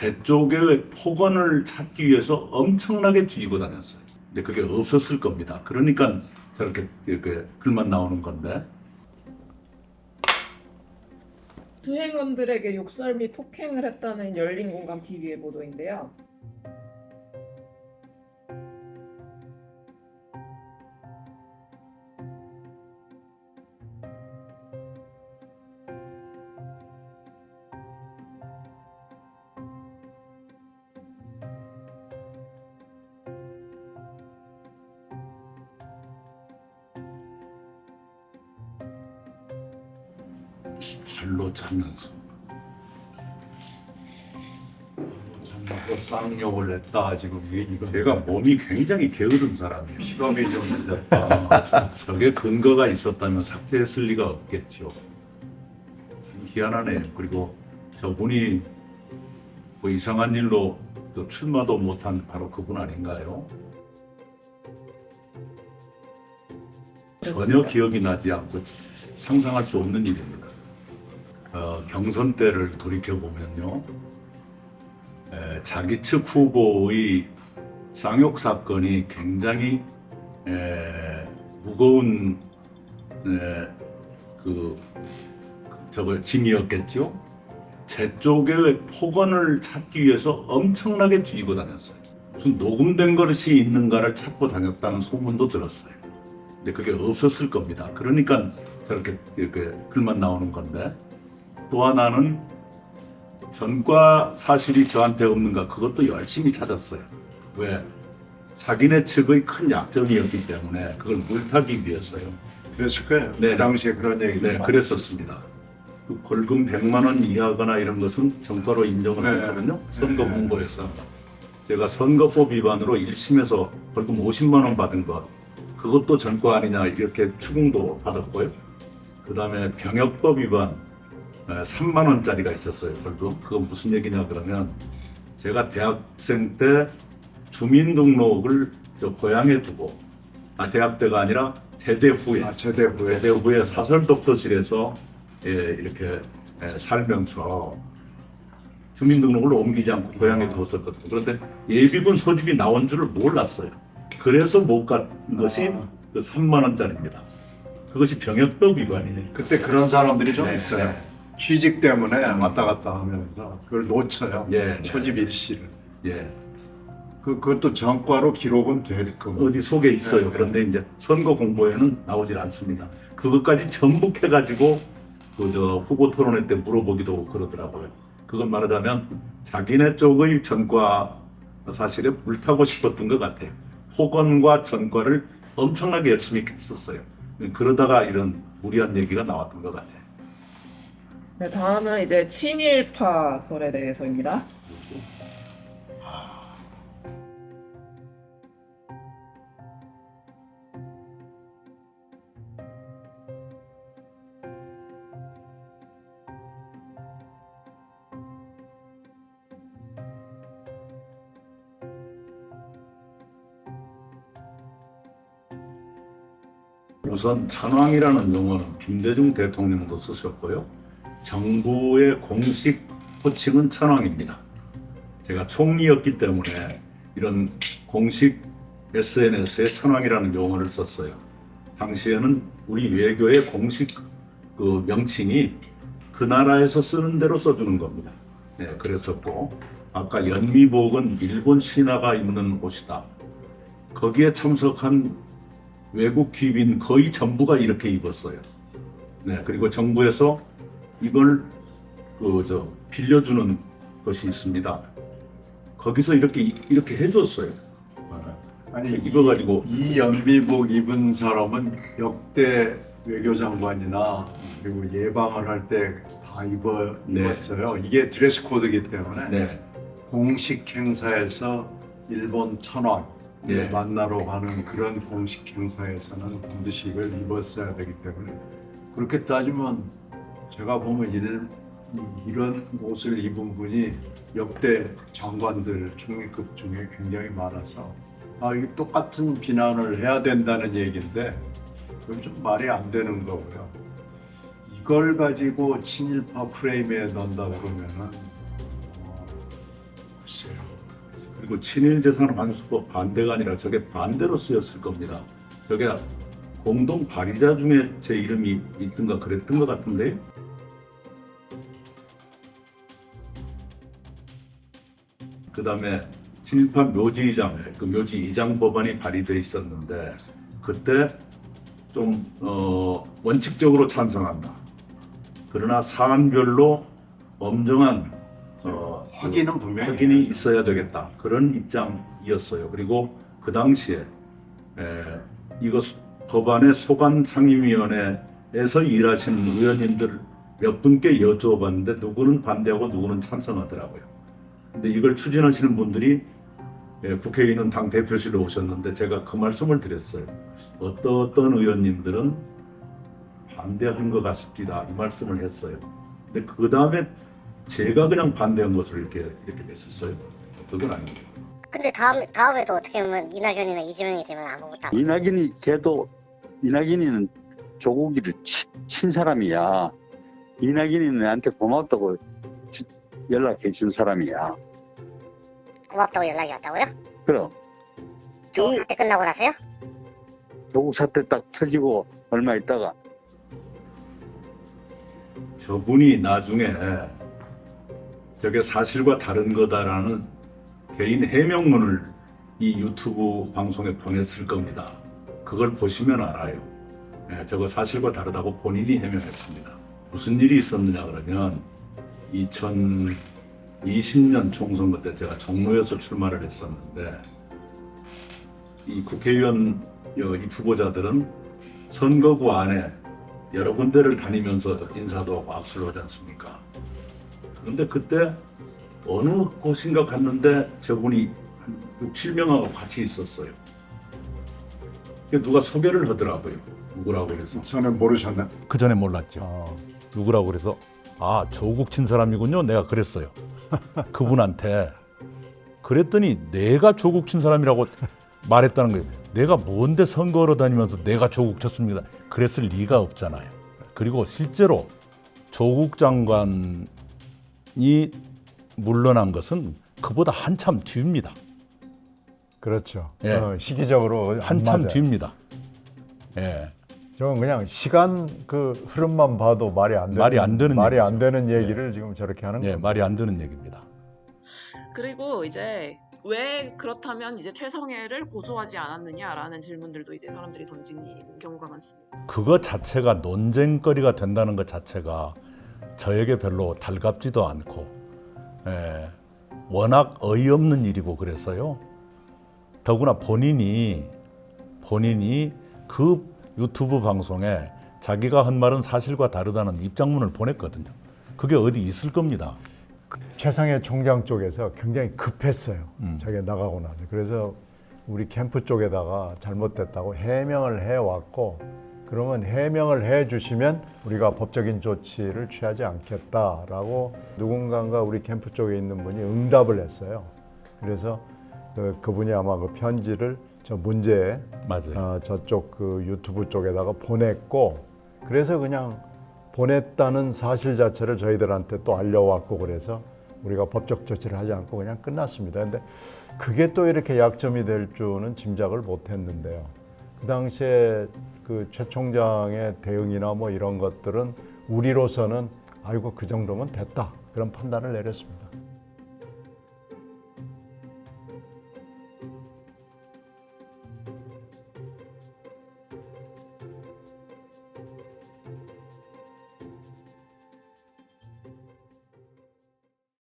제 쪽에 폭언을 찾기 위해서 엄청나게 뒤지고 다녔어요. 근데 그게 없었을 겁니다. 그러니까 저렇게 이렇게 글만 나오는 건데. 수행원들에게 욕설 및 폭행을 했다는 열린공감 TV의 보도인데요. 발로 차면서 쌍욕을 했다. 지금 이거 제가 몸이 굉장히 게으른 사람이에요. 시간이 좀 늦었다. 저게 근거가 있었다면 삭제했을 리가 없겠죠. 참 희한하네요. 그리고 저분이 뭐 이상한 일로 또 출마도 못한 바로 그분 아닌가요? 전혀 기억이 나지 않고 상상할 수 없는 일입니다. 경선 때를 돌이켜보면요. 자기 측 후보의 쌍욕 사건이 굉장히 무거운 짐이었겠죠. 제 쪽에 폭언을 찾기 위해서 엄청나게 뒤지고 다녔어요. 무슨 녹음된 것이 있는가를 찾고 다녔다는 소문도 들었어요. 근데 그게 없었을 겁니다. 그러니까 저렇게 이렇게 글만 나오는 건데. 또 하나는 전과 사실이 저한테 없는가, 그것도 열심히 찾았어요. 왜? 자기네 측의 큰 약점이었기 때문에 그걸 물타기 위해서요. 그랬을 거예요. 네. 그 당시에 그런 얘기. 네, 그랬었습니다. 그 벌금 100만 원 이하거나 이런 것은 전과로 인정을 네. 했거든요. 선거 홍보에서. 제가 선거법 위반으로 1심에서 벌금 50만 원 받은 것, 그것도 전과 아니냐 이렇게 추궁도 받았고요. 그 다음에 병역법 위반 3만 원짜리가 있었어요. 벌금. 그건 무슨 얘기냐 그러면 제가 대학생 때 주민등록을 저 고향에 두고 대학 때가 아니라 제대 후에 제대 후에. 제대 후에 사설 독서실에서 이렇게 살면서 주민등록을 옮기지 않고 고향에 두었었거든요. 그런데 예비군 소집이 나온 줄을 몰랐어요. 그래서 못 간 것이 그 3만 원짜리입니다. 그것이 병역법 위반이에요. 그때 그런 사람들이 좀 네, 있어요. 네. 취직 때문에 왔다 갔다 하면서 그걸 놓쳐요. 예, 소집 일시를. 예. 그것도 전과로 기록은 될 거고. 어디 속에 있어요. 네. 그런데 이제 선거 공보에는 나오질 않습니다. 그것까지 전북해가지고 그 후보 토론회 때 물어보기도 그러더라고요. 그건 말하자면 자기네 쪽의 전과 사실에 물타고 싶었던 것 같아요. 폭언과 전과를 엄청나게 열심히 했었어요. 그러다가 이런 무리한 얘기가 나왔던 것 같아요. 네, 다음은 이제 친일파설에 대해서입니다. 우선 천황이라는 용어는 김대중 대통령도 쓰셨고요. 정부의 공식 호칭은 천황입니다. 제가 총리였기 때문에 이런 공식 SNS에 천황이라는 용어를 썼어요. 당시에는 우리 외교의 공식 그 명칭이 그 나라에서 쓰는 대로 써주는 겁니다. 네, 그랬었고, 아까 연미복은 일본 신화가 입는 옷이다. 거기에 참석한 외국 귀빈 거의 전부가 이렇게 입었어요. 네, 그리고 정부에서 이걸 빌려주는 것이 있습니다. 거기서 이렇게 해줬어요. 아니 입어가지고. 이 연비복 입은 사람은 역대 외교장관이나 그리고 예방을 할 때 다 네. 입었어요. 이게 드레스 코드이기 때문에 네, 공식 행사에서 일본 천황 네. 만나러 가는 그런 공식 행사에서는 반드시 이걸 입었어야 되기 때문에 그렇게 따지면 제가 보면 이런 옷을 입은 분이 역대 장관들 총리급 중에 굉장히 많아서 이게 똑같은 비난을 해야 된다는 얘기인데 그건 좀 말이 안 되는 거고요. 이걸 가지고 친일파 프레임에 넣는다 그러면은 그리고 친일재산 환수법 반대가 아니라 저게 반대로 쓰였을 겁니다. 저게 공동 발의자 중에 제 이름이 있든가 그랬던 것 같은데 그 다음에 친일파 묘지 이장, 그 묘지 이장 법안이 발의돼 있었는데 그때 좀 원칙적으로 찬성한다. 그러나 사안별로 엄정한 확인은 분명히 확인이 있어야 되겠다. 그런 입장이었어요. 그리고 그 당시에 이거 법안의 소관 상임위원회에서 일하시는 의원님들 몇 분께 여쭈어봤는데 누구는 반대하고 누구는 찬성하더라고요. 근데 이걸 추진하시는 분들이 국회의원 당 대표실에 오셨는데 제가 그 말씀을 드렸어요. 어떤 의원님들은 반대한 것 같습니다. 이 말씀을 했어요. 근데 그 다음에 제가 그냥 반대한 것을 이렇게 됐었어요. 그건 아닙니다. 근데 다음에도 어떻게 보면 이낙연이나 이재명이 되면 아무것도 안 이낙연이 걔도 이낙연이는 조국이를 친 사람이야. 이낙연이 나한테 고맙다고 연락해 준 사람이야. 고맙다고 연락이 왔다고요? 그럼 조국 사태 끝나고 나서요? 조국 사태 딱 터지고 얼마 있다가 저분이 나중에 저게 사실과 다른 거다라는 개인 해명문을 이 유튜브 방송에 보냈을 겁니다. 그걸 보시면 알아요. 저거 사실과 다르다고 본인이 해명했습니다. 무슨 일이 있었느냐 그러면 2020년 총선거 때 제가 종로에서 출마를 했었는데 이 국회의원 이 후보자들은 선거구 안에 여러 군데를 다니면서 인사도 하고 악수를 하지 않습니까? 그런데 그때 어느 곳인가 갔는데 저분이 한 6, 7명하고 같이 있었어요. 누가 소개를 하더라고요. 누구라고 그래서. 저는 모르셨나? 그 전에 몰랐죠. 누구라고 그래서 조국 친 사람이군요. 내가 그랬어요. 그분한테. 그랬더니 내가 조국 친 사람이라고 말했다는 거예요. 내가 뭔데 선거하러 다니면서 내가 조국 쳤습니다. 그랬을 리가 없잖아요. 그리고 실제로 조국 장관이 물러난 것은 그보다 한참 뒤입니다. 그렇죠. 예. 시기적으로 안 한참 맞아요. 뒤입니다. 예. 저는 그냥 시간 그 흐름만 봐도 말이 안 되는 얘기를 지금 저렇게 하는 예, 거예요. 말이 안 되는 얘기입니다. 그리고 이제 왜 그렇다면 이제 최성애를 고소하지 않았느냐라는 질문들도 이제 사람들이 던지는 경우가 많습니다. 그것 자체가 논쟁거리가 된다는 것 자체가 저에게 별로 달갑지도 않고 워낙 어이없는 일이고 그래서요. 더구나 본인이 그 유튜브 방송에 자기가 한 말은 사실과 다르다는 입장문을 보냈거든요. 그게 어디 있을 겁니다. 최상해 총장 쪽에서 굉장히 급했어요. 자기가 나가고 나서. 그래서 우리 캠프 쪽에다가 잘못됐다고 해명을 해왔고, 그러면 해명을 해주시면 우리가 법적인 조치를 취하지 않겠다라고 누군가가 우리 캠프 쪽에 있는 분이 응답을 했어요. 그래서 그분이 아마 그 편지를 저 문제에 맞아요. 저쪽 그 유튜브 쪽에다가 보냈고, 그래서 그냥 보냈다는 사실 자체를 저희들한테 또 알려왔고, 그래서 우리가 법적 조치를 하지 않고 그냥 끝났습니다. 근데 그게 또 이렇게 약점이 될 줄은 짐작을 못했는데요. 그 당시에 그 최 총장의 대응이나 뭐 이런 것들은 우리로서는 아이고 그 정도면 됐다, 그런 판단을 내렸습니다.